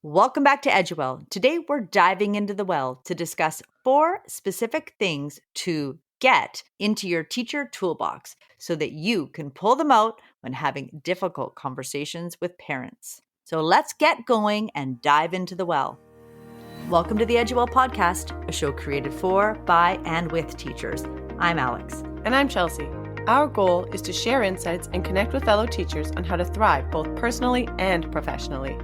Welcome back to EdYouWell. Today we're diving into the well to discuss 4 specific things to get into your teacher toolbox so that you can pull them out when having difficult conversations with parents. So let's get going and dive into the well. Welcome to the EdYouWell podcast, a show created for, by, and with teachers. I'm Alex. And I'm Chelsea. Our goal is to share insights and connect with fellow teachers on how to thrive both personally and professionally.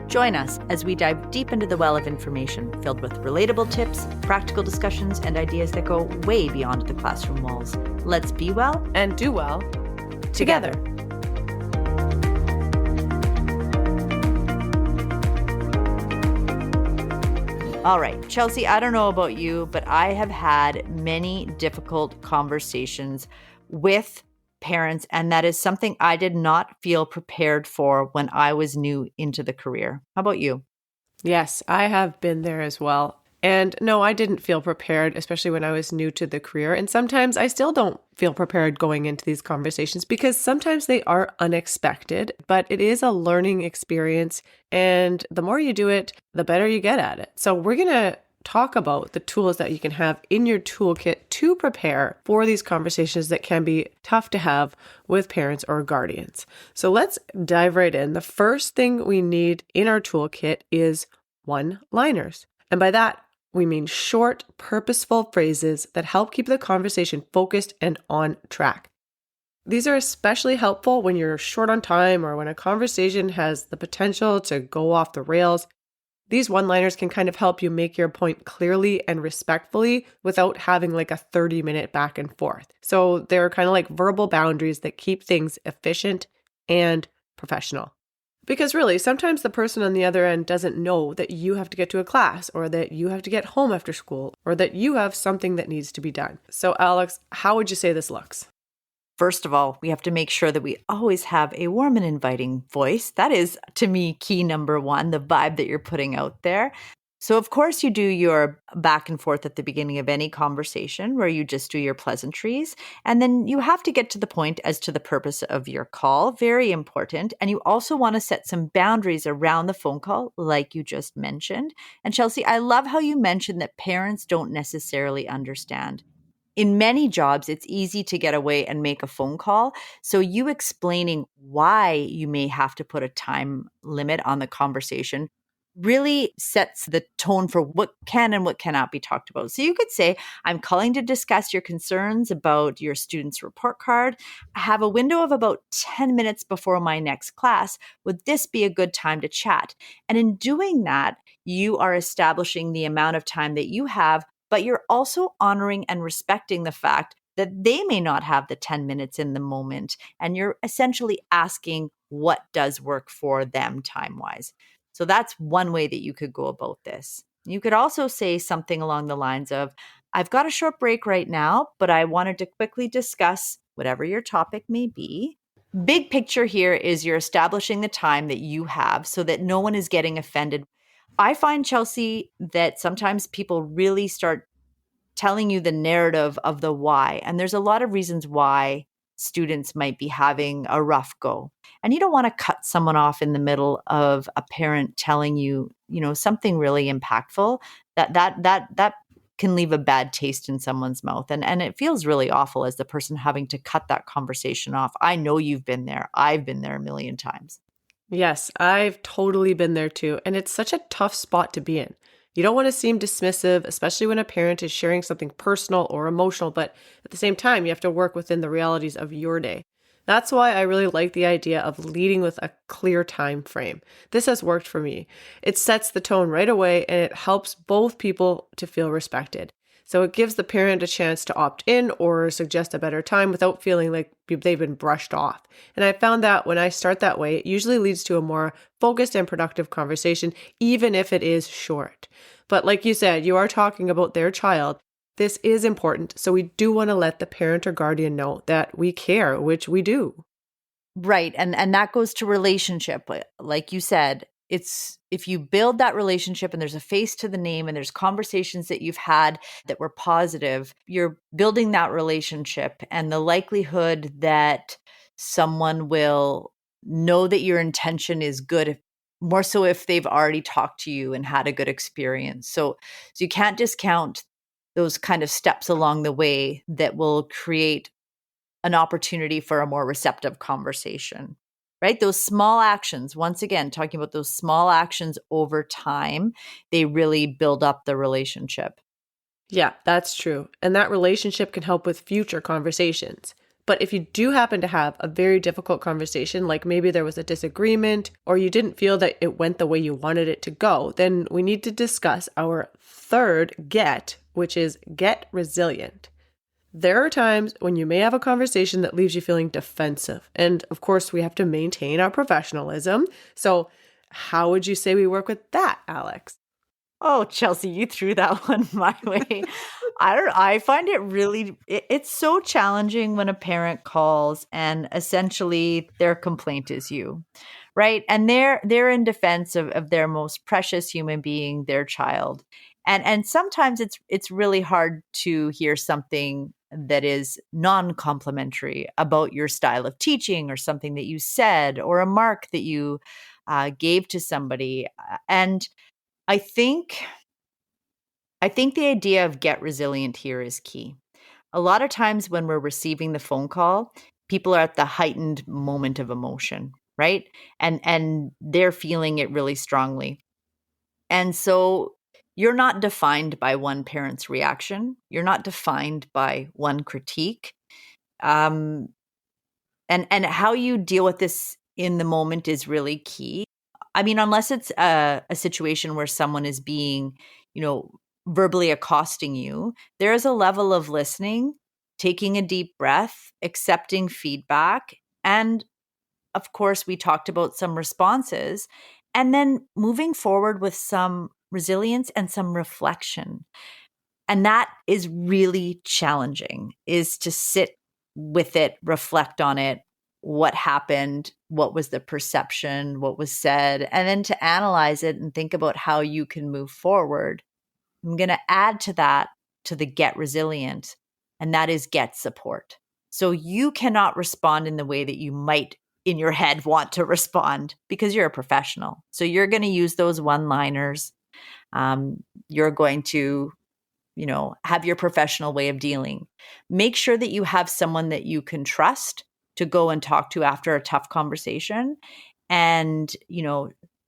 Join us as we dive deep into the well of information filled with relatable tips, practical discussions, and ideas that go way beyond the classroom walls. Let's be well and do well together. All right, Chelsea, I don't know about you, but I have had many difficult conversations with parents, and that is something I did not feel prepared for when I was new into the career. How about you? Yes, I have been there as well. And no, I didn't feel prepared, especially when I was new to the career. And sometimes I still don't feel prepared going into these conversations because sometimes they are unexpected, but it is a learning experience. And the more you do it, the better you get at it. So we're going to talk about the tools that you can have in your toolkit to prepare for these conversations that can be tough to have with parents or guardians. So let's dive right in. The first thing we need in our toolkit is one-liners. And by that, we mean short, purposeful phrases that help keep the conversation focused and on track. These are especially helpful when you're short on time or when a conversation has the potential to go off the rails. These one-liners can kind of help you make your point clearly and respectfully without having like a 30-minute back and forth. So they're kind of like verbal boundaries that keep things efficient and professional. Because really, sometimes the person on the other end doesn't know that you have to get to a class or that you have to get home after school or that you have something that needs to be done. So Alex, how would you say this looks? First of all, we have to make sure that we always have a warm and inviting voice. That is, to me, key number 1, the vibe that you're putting out there. So, of course, you do your back and forth at the beginning of any conversation where you just do your pleasantries. And then you have to get to the point as to the purpose of your call. Very important. And you also want to set some boundaries around the phone call, like you just mentioned. And Chelsea, I love how you mentioned that parents don't necessarily understand. In many jobs, it's easy to get away and make a phone call. So you explaining why you may have to put a time limit on the conversation really sets the tone for what can and what cannot be talked about. So you could say, I'm calling to discuss your concerns about your student's report card. I have a window of about 10 minutes before my next class. Would this be a good time to chat? And in doing that, you are establishing the amount of time that you have, but you're also honoring and respecting the fact that they may not have the 10 minutes in the moment. And you're essentially asking what does work for them time-wise. So that's one way that you could go about this. You could also say something along the lines of, I've got a short break right now, but I wanted to quickly discuss whatever your topic may be. Big picture here is you're establishing the time that you have so that no one is getting offended. I find, Chelsea, that sometimes people really start telling you the narrative of the why. And there's a lot of reasons why students might be having a rough go. And you don't want to cut someone off in the middle of a parent telling you, something really impactful that can leave a bad taste in someone's mouth. And it feels really awful as the person having to cut that conversation off. I know you've been there. I've been there a million times. Yes, I've totally been there too. And it's such a tough spot to be in. You don't want to seem dismissive, especially when a parent is sharing something personal or emotional, but at the same time, you have to work within the realities of your day. That's why I really like the idea of leading with a clear time frame. This has worked for me. It sets the tone right away and it helps both people to feel respected. So it gives the parent a chance to opt in or suggest a better time without feeling like they've been brushed off. And I found that when I start that way, it usually leads to a more focused and productive conversation, even if it is short. But like you said, you are talking about their child. This is important. So we do want to let the parent or guardian know that we care, which we do. Right. And that goes to relationship. Like you said, it's if you build that relationship and there's a face to the name and there's conversations that you've had that were positive, you're building that relationship, and the likelihood that someone will know that your intention is good more so if they've already talked to you and had a good experience. So you can't discount those kind of steps along the way that will create an opportunity for a more receptive conversation, right? Those small actions, once again, talking about those small actions over time, they really build up the relationship. Yeah, that's true. And that relationship can help with future conversations. But if you do happen to have a very difficult conversation, like maybe there was a disagreement or you didn't feel that it went the way you wanted it to go, then we need to discuss our third get, which is get resilient. There are times when you may have a conversation that leaves you feeling defensive. And of course, we have to maintain our professionalism. So, how would you say we work with that, Alex? Oh, Chelsea, you threw that one my way. I find it really it's so challenging when a parent calls and essentially their complaint is you. Right? And they're in defense of their most precious human being, their child. And sometimes it's really hard to hear something that is non-complimentary about your style of teaching or something that you said or a mark that you gave to somebody. And I think I think the idea of get resilient here is key. A lot of times when we're receiving the phone call, people are at the heightened moment of emotion, right? And they're feeling it really strongly. And so you're not defined by one parent's reaction. You're not defined by one critique. Um, and how you deal with this in the moment is really key. I mean, unless it's a situation where someone is being, you know, verbally accosting you, there is a level of listening, taking a deep breath, accepting feedback, and of course, we talked about some responses, and then moving forward with some resilience and some reflection. And that is really challenging, is to sit with it, reflect on it, what happened, what was the perception, what was said, and then to analyze it and think about how you can move forward. I'm going to add to that, to the get resilient, and that is get support. So you cannot respond in the way that you might in your head want to respond because you're a professional. So you're going to use those one-liners. You're going to, have your professional way of dealing. Make sure that you have someone that you can trust to go and talk to after a tough conversation and,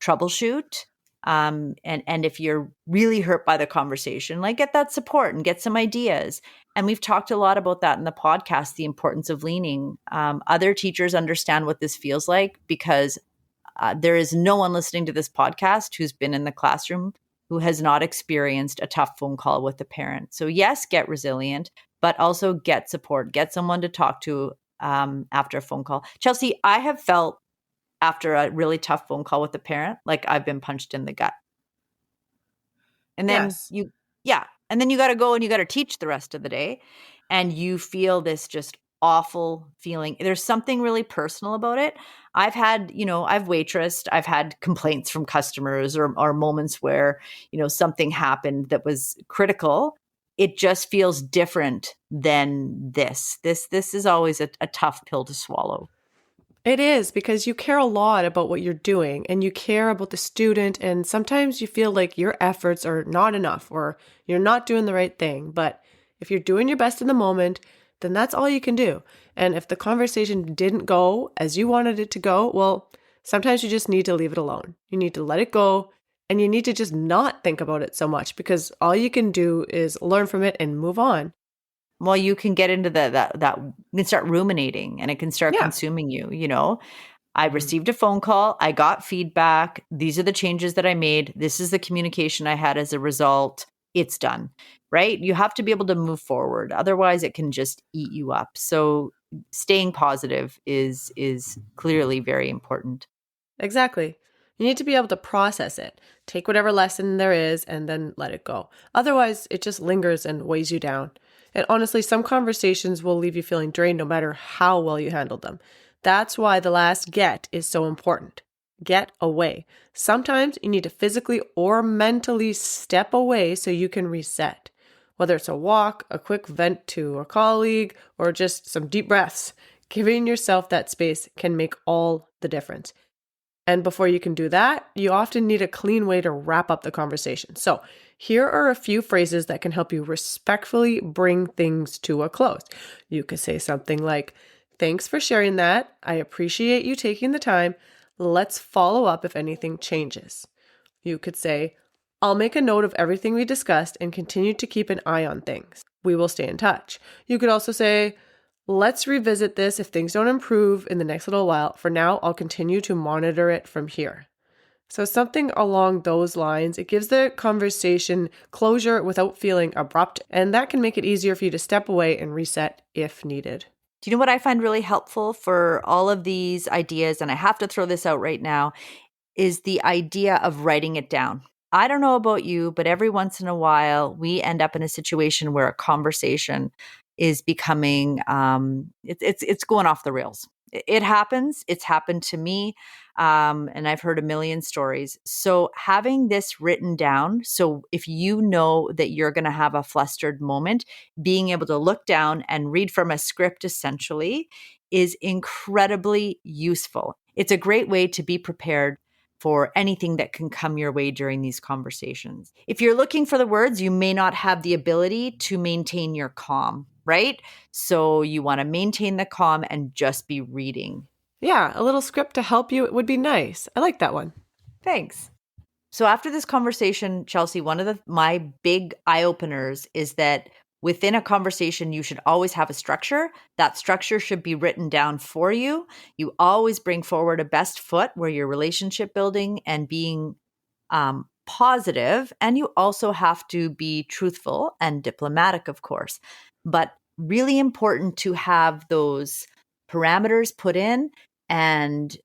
troubleshoot. And if you're really hurt by the conversation, like get that support and get some ideas. And we've talked a lot about that in the podcast, the importance of leaning. Other teachers understand what this feels like because there is no one listening to this podcast who's been in the classroom who has not experienced a tough phone call with a parent. So yes, get resilient, but also get support, get someone to talk to after a phone call. Chelsea, I have felt after a really tough phone call with a parent, like I've been punched in the gut. And then Yes. and then you got to go and you got to teach the rest of the day. And you feel this just awful feeling. There's something really personal about it. I've waitressed, I've had complaints from customers or moments where, something happened that was critical. It just feels different than this. This is always a tough pill to swallow. It is because you care a lot about what you're doing and you care about the student. And sometimes you feel like your efforts are not enough or you're not doing the right thing. But if you're doing your best in the moment, then that's all you can do. And if the conversation didn't go as you wanted it to go, well, sometimes you just need to leave it alone. You need to let it go and you need to just not think about it so much because all you can do is learn from it and move on. Well, you can get into that you can start ruminating and it can start Yeah. consuming you. I Mhm. received a phone call, I got feedback, these are the changes that I made, this is the communication I had as a result. It's done. Right? You have to be able to move forward. Otherwise it can just eat you up. So staying positive is clearly very important. Exactly. You need to be able to process it, take whatever lesson there is, and then let it go. Otherwise, it just lingers and weighs you down. And honestly, some conversations will leave you feeling drained no matter how well you handled them. That's why the last get is so important. Get away. Sometimes you need to physically or mentally step away so you can reset. Whether it's a walk, a quick vent to a colleague, or just some deep breaths, giving yourself that space can make all the difference. And before you can do that, you often need a clean way to wrap up the conversation. So here are a few phrases that can help you respectfully bring things to a close. You could say something like, "Thanks for sharing that. I appreciate you taking the time. Let's follow up if anything changes." You could say, "I'll make a note of everything we discussed and continue to keep an eye on things. We will stay in touch." You could also say, "Let's revisit this if things don't improve in the next little while. For now, I'll continue to monitor it from here." So something along those lines, it gives the conversation closure without feeling abrupt, and that can make it easier for you to step away and reset if needed. Do you know what I find really helpful for all of these ideas? And I have to throw this out right now, is the idea of writing it down. I don't know about you, but every once in a while, we end up in a situation where a conversation is becoming, it's going off the rails. It happens. It's happened to me. And I've heard a million stories. So having this written down, so if you know that you're going to have a flustered moment, being able to look down and read from a script essentially is incredibly useful. It's a great way to be prepared for anything that can come your way during these conversations. If you're looking for the words, you may not have the ability to maintain your calm, right? So you want to maintain the calm and just be reading. Yeah, a little script to help you would be nice. I like that one. Thanks. So after this conversation, Chelsea, one of my big eye-openers is that within a conversation, you should always have a structure. That structure should be written down for you. You always bring forward a best foot where you're relationship building and being positive. And you also have to be truthful and diplomatic, of course. But really important to have those parameters put in and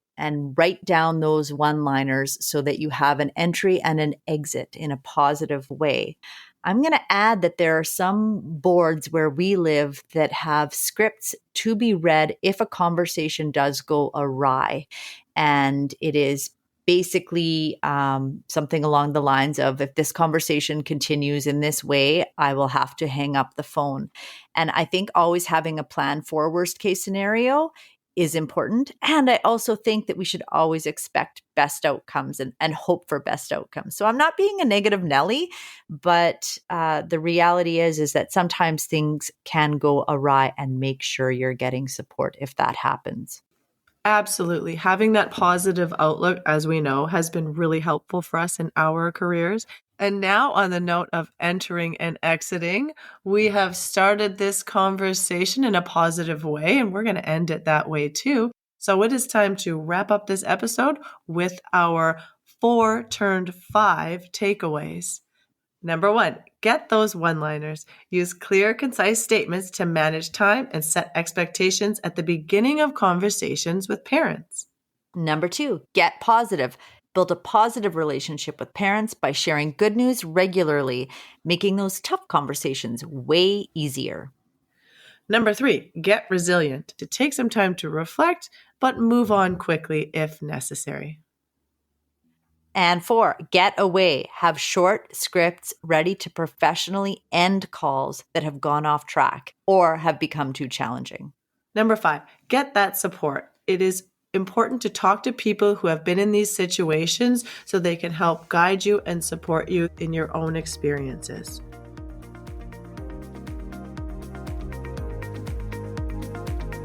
write down those one-liners so that you have an entry and an exit in a positive way. I'm going to add that there are some boards where we live that have scripts to be read if a conversation does go awry. And it is basically something along the lines of, if this conversation continues in this way, I will have to hang up the phone. And I think always having a plan for worst case scenario is important. And I also think that we should always expect best outcomes and hope for best outcomes. So I'm not being a negative Nelly, but the reality is that sometimes things can go awry, and make sure you're getting support if that happens. Absolutely. Having that positive outlook, as we know, has been really helpful for us in our careers. And now, on the note of entering and exiting, we have started this conversation in a positive way, and we're going to end it that way too. So it is time to wrap up this episode with our 4-5 takeaways. Number 1, get those one-liners. Use clear, concise statements to manage time and set expectations at the beginning of conversations with parents. Number 2, get positive. Build a positive relationship with parents by sharing good news regularly, making those tough conversations way easier. Number 3, get resilient. To take some time to reflect, but move on quickly if necessary. And 4, get away. Have short scripts ready to professionally end calls that have gone off track or have become too challenging. Number 5, get that support. It is important to talk to people who have been in these situations so they can help guide you and support you in your own experiences.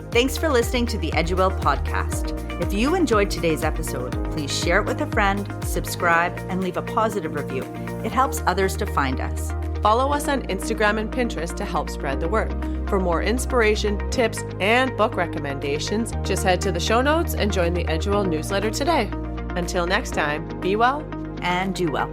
Thanks for listening to the EdYouWell podcast. If you enjoyed today's episode, please share it with a friend, subscribe, and leave a positive review. It helps others to find us. Follow us on Instagram and Pinterest to help spread the word. For more inspiration, tips, and book recommendations, just head to the show notes and join the EdYouWell newsletter today. Until next time, be well and do well.